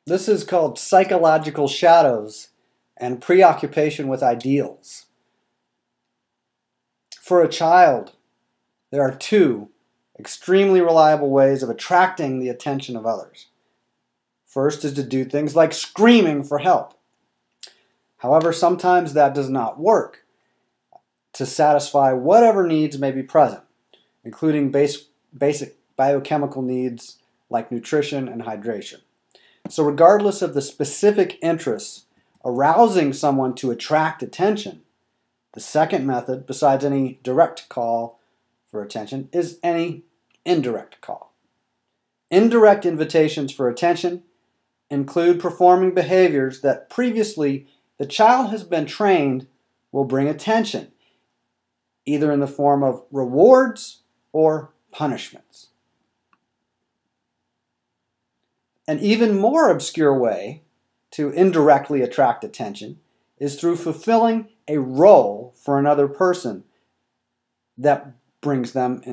This is called psychological shadows and preoccupation with ideals. For a child, there are two extremely reliable ways of attracting the attention of others. First is to do things like screaming for help. However, sometimes that does not work to satisfy whatever needs may be present, including basic biochemical needs like nutrition and hydration. So regardless of the specific interests arousing someone to attract attention, the second method, besides any direct call for attention, is any indirect call. Indirect invitations for attention include performing behaviors that previously the child has been trained will bring attention, either in the form of rewards or punishments. An even more obscure way to indirectly attract attention is through fulfilling a role for another person that brings that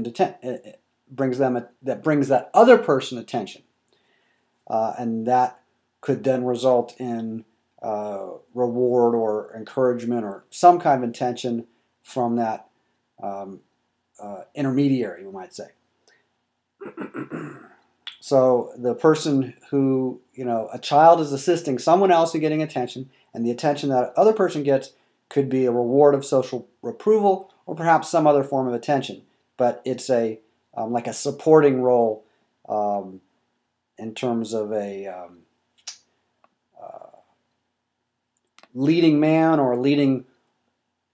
other person attention, and that could then result in reward or encouragement or some kind of intention from that intermediary, we might say. So the person who, a child is assisting someone else in getting attention, and the attention that other person gets could be a reward of social approval or perhaps some other form of attention. But it's like a supporting role in terms of a leading man or leading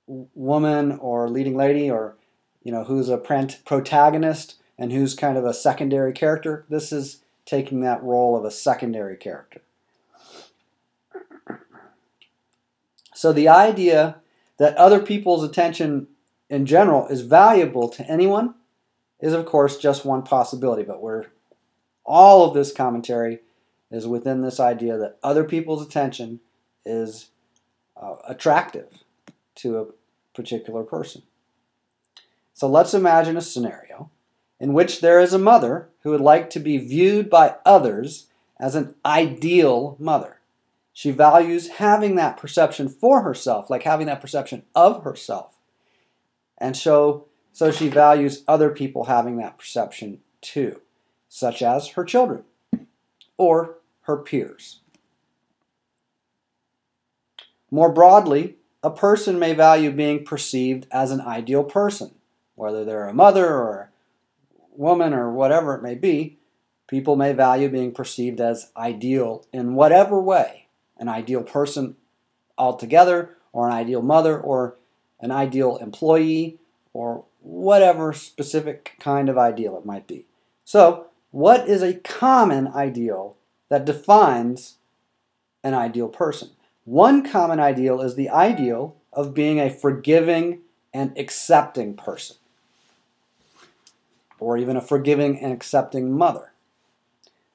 woman or leading lady, or who's a protagonist and who's kind of a secondary character. This is taking that role of a secondary character. So the idea that other people's attention in general is valuable to anyone is, of course, just one possibility, but all of this commentary is within this idea that other people's attention is attractive to a particular person. So let's imagine a scenario in which there is a mother who would like to be viewed by others as an ideal mother. She values having that perception for herself, like having that perception of herself. And so she values other people having that perception too, such as her children or her peers. More broadly, a person may value being perceived as an ideal person, whether they're a mother or a woman or whatever it may be. People may value being perceived as ideal in whatever way. An ideal person altogether, or an ideal mother, or an ideal employee, or whatever specific kind of ideal it might be. So, what is a common ideal that defines an ideal person? One common ideal is the ideal of being a forgiving and accepting person, or even a forgiving and accepting mother.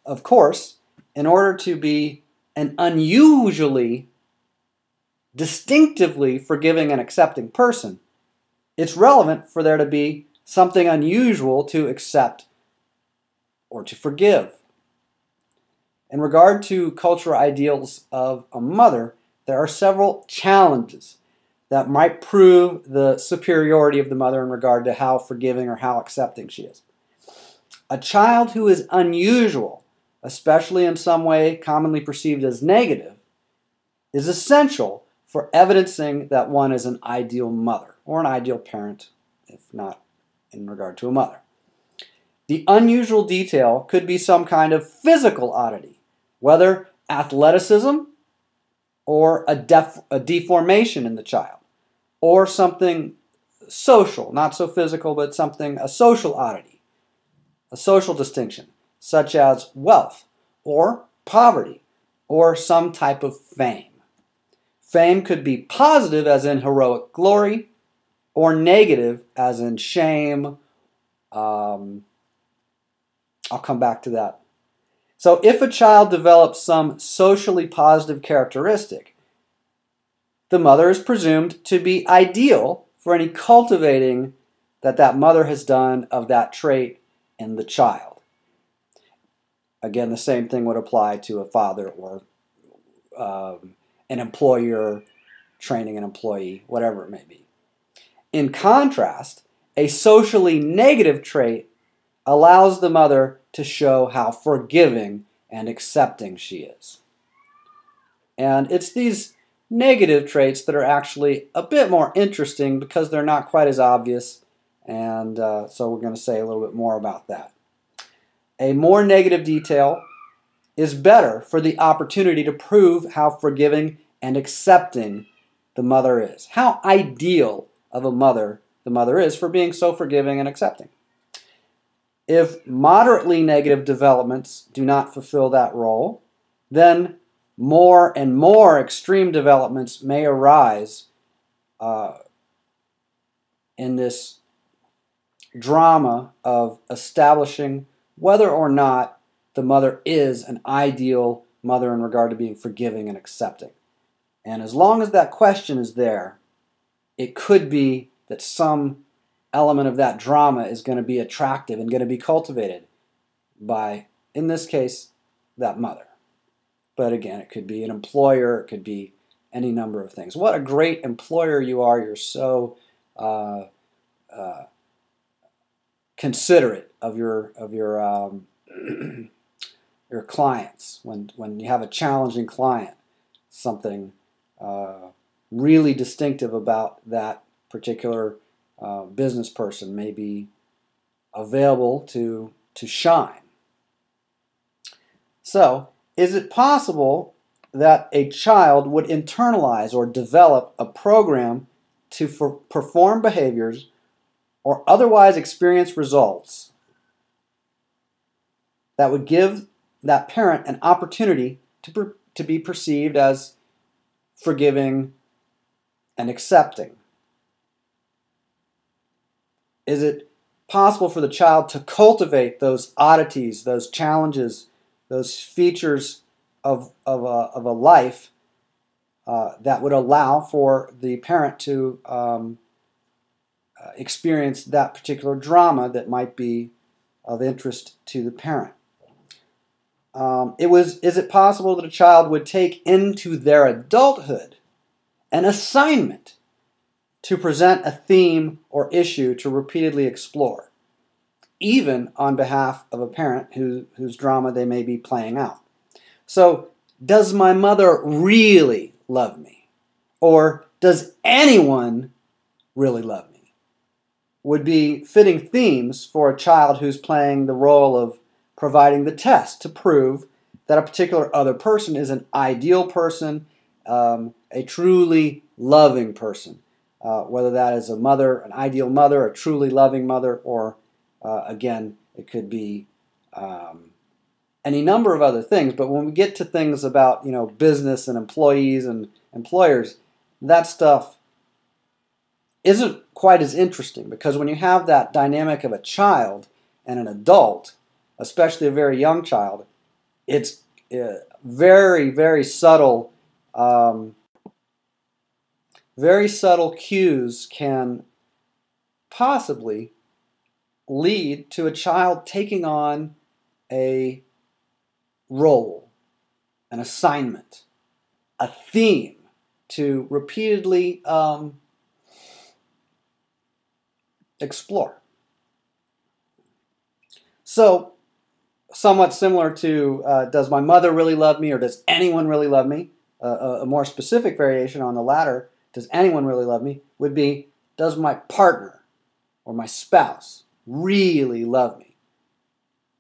Of course, in order to be an unusually, distinctively forgiving and accepting person, it's relevant for there to be something unusual to accept or to forgive. In regard to cultural ideals of a mother, there are several challenges that might prove the superiority of the mother in regard to how forgiving or how accepting she is. A child who is unusual, especially in some way commonly perceived as negative, is essential for evidencing that one is an ideal mother or an ideal parent, if not in regard to a mother. The unusual detail could be some kind of physical oddity, whether athleticism or a deformation in the child, or something social, not so physical, but a social oddity, a social distinction, such as wealth or poverty or some type of fame. Fame could be positive, as in heroic glory, or negative, as in shame. I'll come back to that. So if a child develops some socially positive characteristic, the mother is presumed to be ideal for any cultivating that mother has done of that trait in the child. Again, the same thing would apply to a father or an employer training an employee, whatever it may be. In contrast, a socially negative trait allows the mother to show how forgiving and accepting she is. And it's these negative traits that are actually a bit more interesting because they're not quite as obvious, and so we're going to say a little bit more about that. A more negative detail is better for the opportunity to prove how forgiving and accepting the mother is. How ideal of a mother the mother is for being so forgiving and accepting. If moderately negative developments do not fulfill that role, then more and more extreme developments may arise in this drama of establishing whether or not the mother is an ideal mother in regard to being forgiving and accepting. And as long as that question is there, it could be that some element of that drama is going to be attractive and going to be cultivated by, in this case, that mother. But again, it could be an employer, it could be any number of things. What a great employer you are. You're so considerate of your your clients. When you have a challenging client, something really distinctive about that particular business person may be available to shine. So, is it possible that a child would internalize or develop a program to perform behaviors or otherwise experience results that would give that parent an opportunity to be perceived as forgiving and accepting? Is it possible for the child to cultivate those oddities, those challenges, those features of a life that would allow for the parent to experience that particular drama that might be of interest to the parent? Is it possible that a child would take into their adulthood an assignment to present a theme or issue to repeatedly explore, even on behalf of a parent whose drama they may be playing out? So, does my mother really love me? Or does anyone really love me? Would be fitting themes for a child who's playing the role of providing the test to prove that a particular other person is an ideal person, a truly loving person. Whether that is a mother, an ideal mother, a truly loving mother, or again, it could be any number of other things. But when we get to things about business and employees and employers, that stuff isn't quite as interesting, because when you have that dynamic of a child and an adult, especially a very young child, it's very, very subtle. Very subtle cues can possibly lead to a child taking on a role, an assignment, a theme to repeatedly explore. So, somewhat similar to does my mother really love me, or does anyone really love me? A more specific variation on the latter, does anyone really love me, would be, does my partner or my spouse really love me?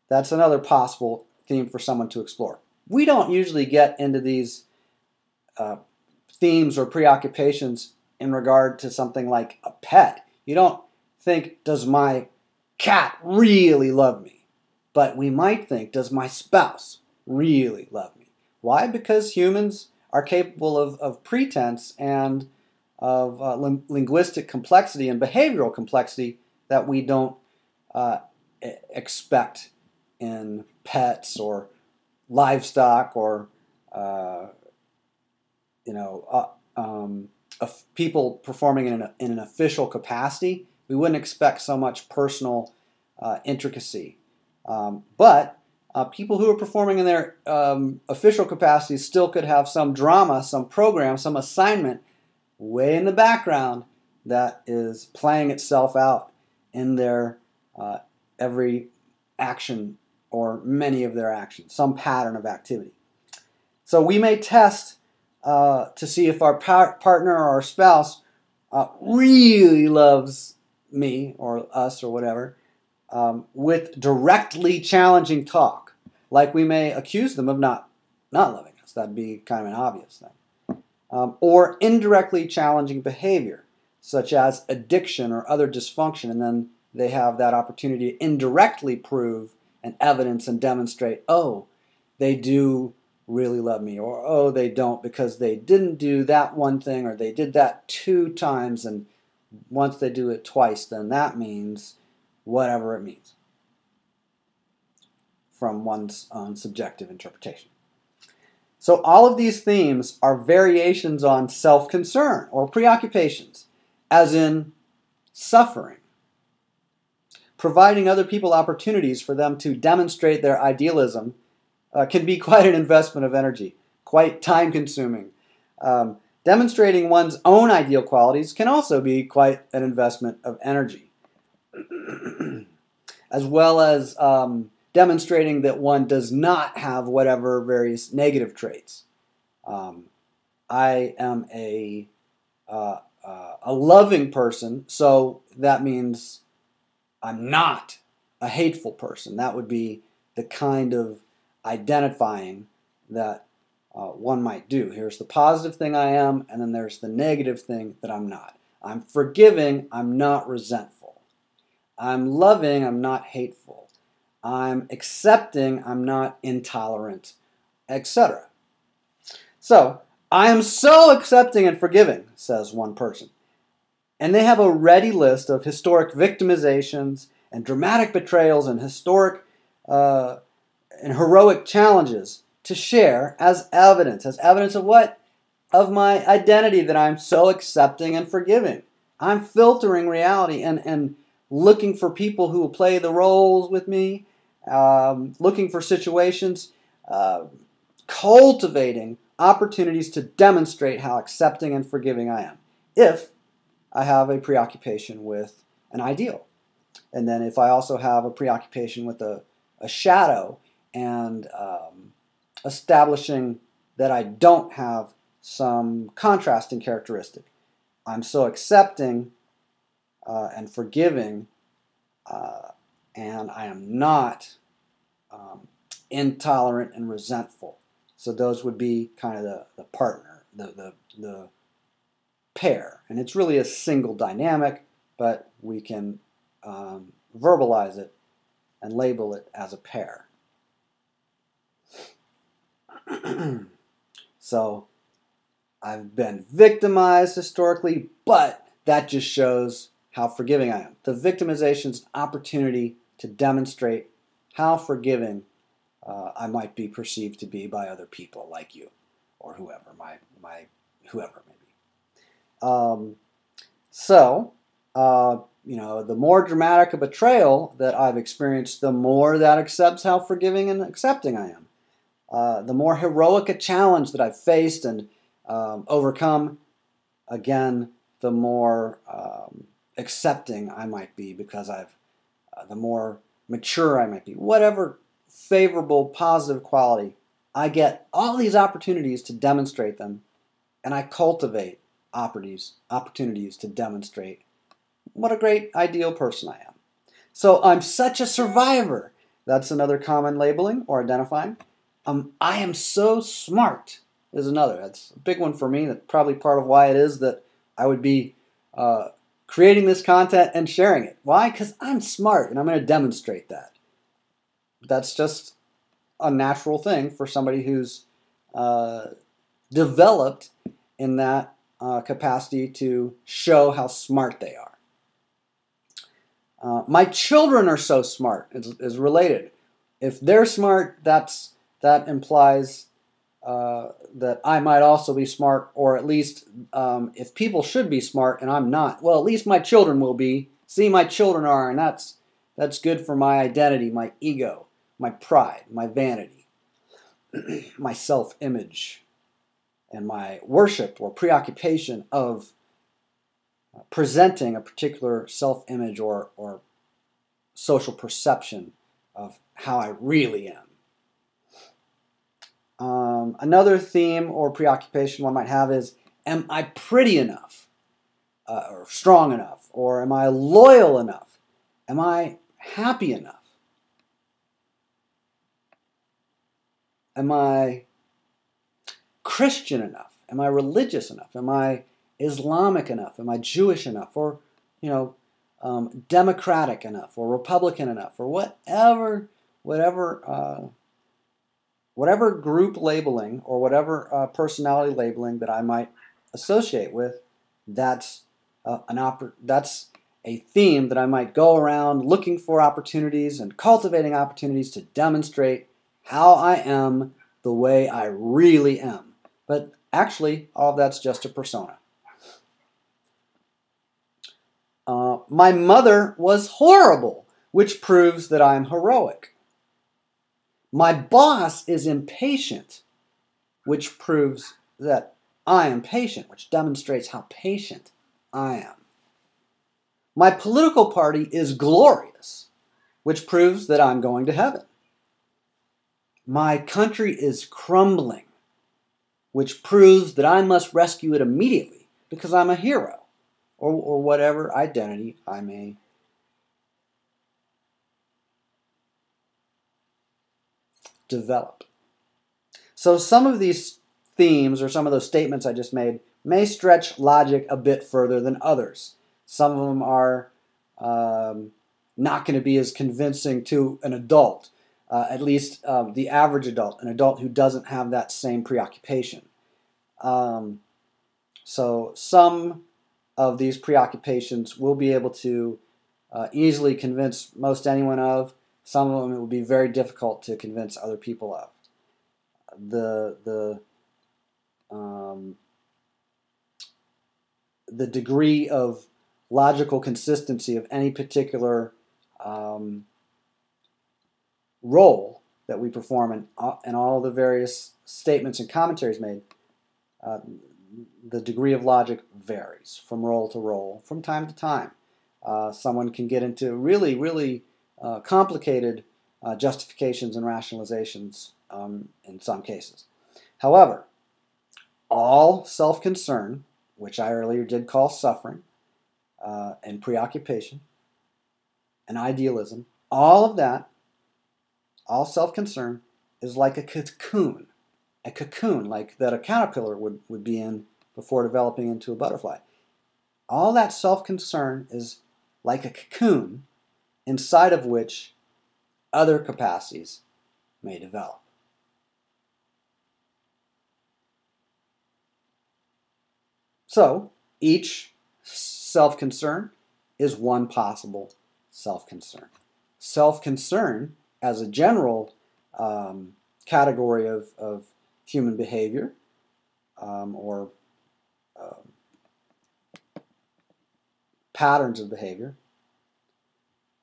That's another possible theme for someone to explore. We don't usually get into these themes or preoccupations in regard to something like a pet. You don't think, does my cat really love me? But we might think, does my spouse really love me? Why? Because humans are capable of pretense and of linguistic complexity and behavioral complexity that we don't expect in pets or livestock or people performing in an official capacity. We wouldn't expect so much personal intricacy. But People who are performing in their official capacities still could have some drama, some program, some assignment way in the background that is playing itself out in their every action or many of their actions, some pattern of activity. So we may test to see if our partner or our spouse really loves me or us or whatever, with directly challenging talk. Like we may accuse them of not loving us. That'd be kind of an obvious thing. Or indirectly challenging behavior, such as addiction or other dysfunction, and then they have that opportunity to indirectly prove and evidence and demonstrate, oh, they do really love me, or oh, they don't because they didn't do that one thing, or they did that 2 times, and once they do it twice, then that means whatever it means from one's own subjective interpretation. So all of these themes are variations on self-concern or preoccupations, as in suffering, providing other people opportunities for them to demonstrate their idealism can be quite an investment of energy, quite time-consuming. Demonstrating one's own ideal qualities can also be quite an investment of energy, as well as demonstrating that one does not have whatever various negative traits. I am a loving person, so that means I'm not a hateful person. That would be the kind of identifying that one might do. Here's the positive thing I am, and then there's the negative thing that I'm not. I'm forgiving, I'm not resentful. I'm loving, I'm not hateful. I'm accepting, I'm not intolerant, etc. So, I am so accepting and forgiving, says one person. And they have a ready list of historic victimizations and dramatic betrayals and historic and heroic challenges to share as evidence. As evidence of what? Of my identity, that I'm so accepting and forgiving. I'm filtering reality and looking for people who will play the roles with me, looking for situations, cultivating opportunities to demonstrate how accepting and forgiving I am, if I have a preoccupation with an ideal. And then if I also have a preoccupation with a shadow, and establishing that I don't have some contrasting characteristic. I'm so accepting and forgiving, and I am not intolerant and resentful. So those would be kind of the partner, the pair. And it's really a single dynamic, but we can verbalize it and label it as a pair. So I've been victimized historically, but that just shows how forgiving I am. The victimization is an opportunity to demonstrate how forgiving I might be perceived to be by other people like you or whoever, my whoever maybe. The more dramatic a betrayal that I've experienced, the more that accepts how forgiving and accepting I am. The more heroic a challenge that I've faced and overcome, again, the more accepting I might be, because the more mature I might be. Whatever favorable, positive quality, I get all these opportunities to demonstrate them, and I cultivate opportunities to demonstrate what a great ideal person I am. So I'm such a survivor. That's another common labeling or identifying. I am so smart is another. That's a big one for me. That's probably part of why it is that I would be creating this content and sharing it. Why? Because I'm smart, and I'm going to demonstrate that. That's just a natural thing for somebody who's developed in that capacity to show how smart they are. My children are so smart is related. If they're smart, that implies that I might also be smart, or at least if people should be smart and I'm not, well, at least my children will be. See, my children are, and that's good for my identity, my ego, my pride, my vanity, my self-image, and my worship or preoccupation of presenting a particular self-image or social perception of how I really am. Another theme or preoccupation one might have is, am I pretty enough? Or strong enough? Or am I loyal enough? Am I happy enough? Am I Christian enough? Am I religious enough? Am I Islamic enough? Am I Jewish enough? Or, Democratic enough? Or Republican enough? Or whatever group labeling or whatever personality labeling that I might associate with, that's a theme that I might go around looking for opportunities and cultivating opportunities to demonstrate how I am the way I really am. But actually, all of that's just a persona. My mother was horrible, which proves that I'm heroic. My boss is impatient, which proves that I am patient, which demonstrates how patient I am. My political party is glorious, which proves that I'm going to heaven. My country is crumbling, which proves that I must rescue it immediately because I'm a hero, or whatever identity I may develop. So some of these themes or some of those statements I just made may stretch logic a bit further than others. Some of them are not going to be as convincing to an adult, at least the average adult, an adult who doesn't have that same preoccupation. So some of these preoccupations we'll be able to easily convince most anyone of. Some of them it will be very difficult to convince other people of. The degree of logical consistency of any particular role that we perform in all the various statements and commentaries made, the degree of logic varies from role to role, from time to time. Someone can get into really, really complicated justifications and rationalizations in some cases. However, all self-concern, which I earlier did call suffering, and preoccupation, and idealism, all of that, all self-concern, is like a cocoon like that a caterpillar would be in before developing into a butterfly. All that self-concern is like a cocoon inside of which other capacities may develop. So each self-concern is one possible self-concern. Self-concern as a general category of human behavior or patterns of behavior,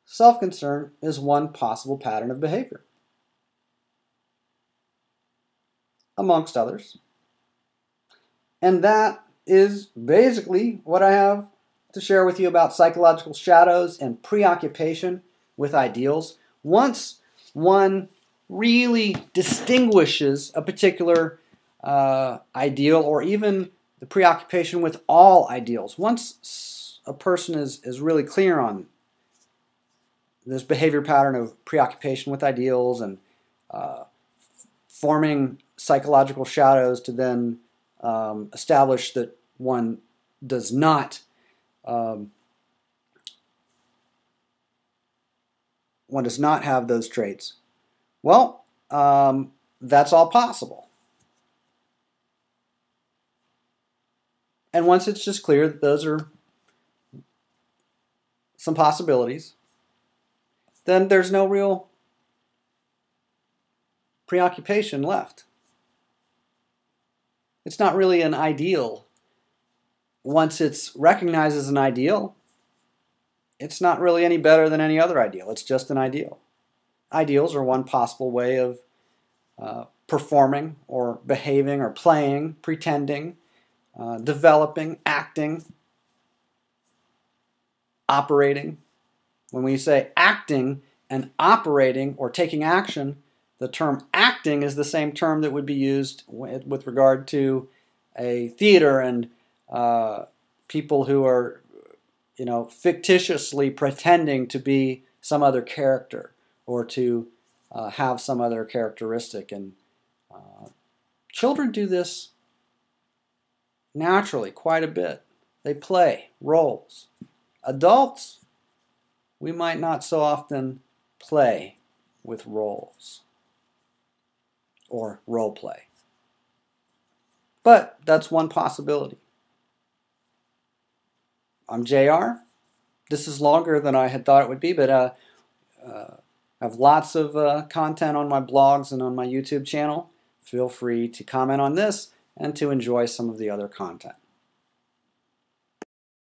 self-concern is one possible pattern of behavior, amongst others. And that is basically what I have to share with you about psychological shadows and preoccupation with ideals. Once one really distinguishes a particular ideal, or even the preoccupation with all ideals, once a person is really clear on this behavior pattern of preoccupation with ideals and forming psychological shadows to then establish that one does not have those traits, well, that's all possible. And once it's just clear that those are some possibilities, then there's no real preoccupation left. It's not really an ideal. Once it's recognized as an ideal, it's not really any better than any other ideal. It's just an ideal. ideals are one possible way of performing or behaving or playing, pretending, developing, acting, operating. When we say acting and operating or taking action, the term acting is the same term that would be used with regard to a theater and people who are, fictitiously pretending to be some other character or to have some other characteristic. And children do this naturally quite a bit. They play roles. Adults, we might not so often play with roles or role play. But that's one possibility. I'm JR. This is longer than I had thought it would be, but I have lots of content on my blogs and on my YouTube channel. Feel free to comment on this and to enjoy some of the other content.